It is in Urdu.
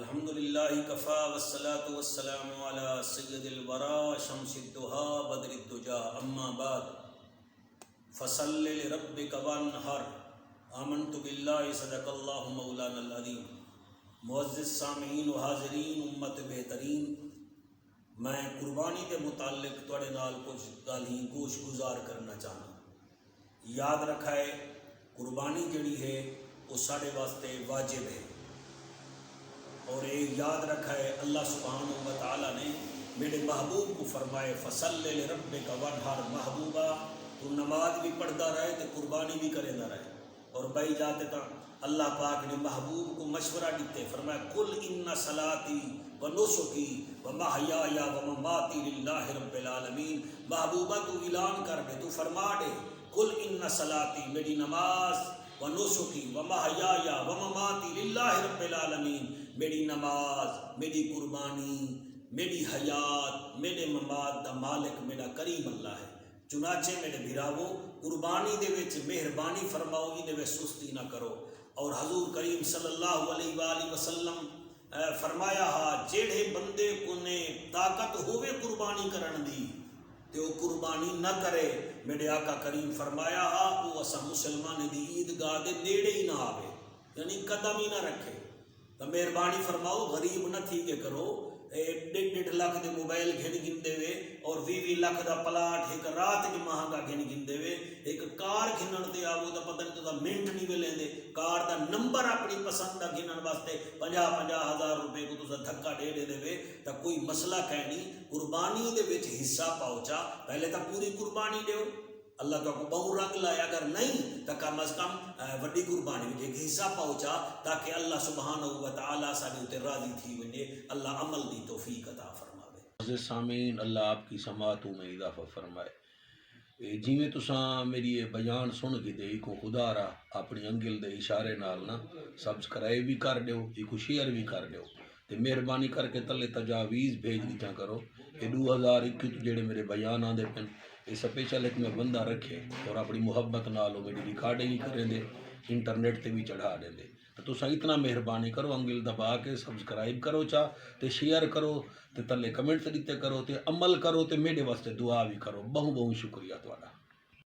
الحمد للہ کفا والصلاة والسلام علی سید الورا شمس الدہا بدر الدجا اما بعد فصل لربک وانحر آمنت باللہ صدق اللہ مولانا العظیم۔ معزز سامعین و حاضرین امت بہترین، میں قربانی کے متعلق توڑے نال کچھ گالیں گوش گزار کرنا چاہنا۔ یاد رکھا ہے قربانی جڑی ہے وہ ساڑے واسطے واجب ہے، اور یہ یاد رکھا ہے اللہ سبحانہ و تعالیٰ نے میرے محبوب کو فرمائے فصل لربک وانحر، محبوبہ تو نماز بھی پڑھتا رہے تو قربانی بھی کرتا رہے۔ اور بھائی جاتے تھا اللہ پاک نے محبوب کو مشورہ دیتے، فرمایا قل ان صلاتی و نسکی و محیای و مماتی للہ رب العالمین۔ محبوبہ تو اعلان کر دے، تو فرما دے قل ان صلاتی، میری نماز، و نسکی و محیای و مماتی للہ رب العالمین، میری نماز، میری قربانی، میری حیات، میرے ممات دا مالک میرا کریم اللہ ہے۔ چنانچہ میرے بھراوو قربانی دے وچ مہربانی فرماؤ، دے وچ سستی نہ کرو۔ اور حضور کریم صلی اللہ علیہ وآلہ وسلم فرمایا ہا جیڑے بندے کو نے طاقت ہوئے قربانی کرن دی تے وہ قربانی نہ کرے، میرے آقا کریم فرمایا ہا وہ اسا مسلمان دی عیدگاہ دے نیڑے ہی نہ آوے، یعنی قدم ہی نہ رکھے۔ تو مہربانی فرماؤ غریب نہ تھی کہ کرو 1.5 لاکھ دے موبائل گھن گن دے وے اور 20 لاکھ دا پلاٹ ایک رات کے مہنگا گھن گن دے وے، ایک کار گھنن دے آوو دا پتہ نہیں تو منٹ نہیں وے لیندے، کار دا نمبر اپنی پسند دا گھنن واسطے 50 ہزار روپے کو تو دھکا دے دے وے، تا کوئی مسئلہ کہہ نہیں۔ قربانی دے وچ حصہ پہنچا، پہلے تا پوری قربانی دیو، اللہ کا کو بہو رنگ لائے، اگر نہیں تو کم از کم وڈی قربانی میں ایک حصہ پہنچا تاکہ اللہ سبحانہ و تعالیٰ ساڈے تے راضی تھی ونجے، اللہ عمل دی توفیق عطا فرماوے۔ عزیز سامعین، اللہ آپ کی سماعتوں میں اضافہ فرمائے۔ جی میں تساں میری یہ بیان سن کے دے کو خدا را اپنی انگل دے اشارے نال نا سبسکرائب بھی کر دیو، ایک شیئر بھی کر دیو، تے مہربانی کر کے تلے تجاویز بھیج دیتا کرو۔ یہ 2021 جڑے میرے بیان آندے پن یہ سپیشل ایک میں بندہ رکھے اور اپنی محبت نالو میری ریکارڈنگ کریں دے، انٹرنیٹ تے بھی چڑھا دیں دے۔ تو سا اتنا مہربانی کرو، انگل دبا کے سبسکرائب کرو چاہ تے شیئر کرو تے تلے کمنٹ دیتے کرو تے عمل کرو تے میرے واسطے دعا بھی کرو۔ بہت بہت شکریہ تہاڈا۔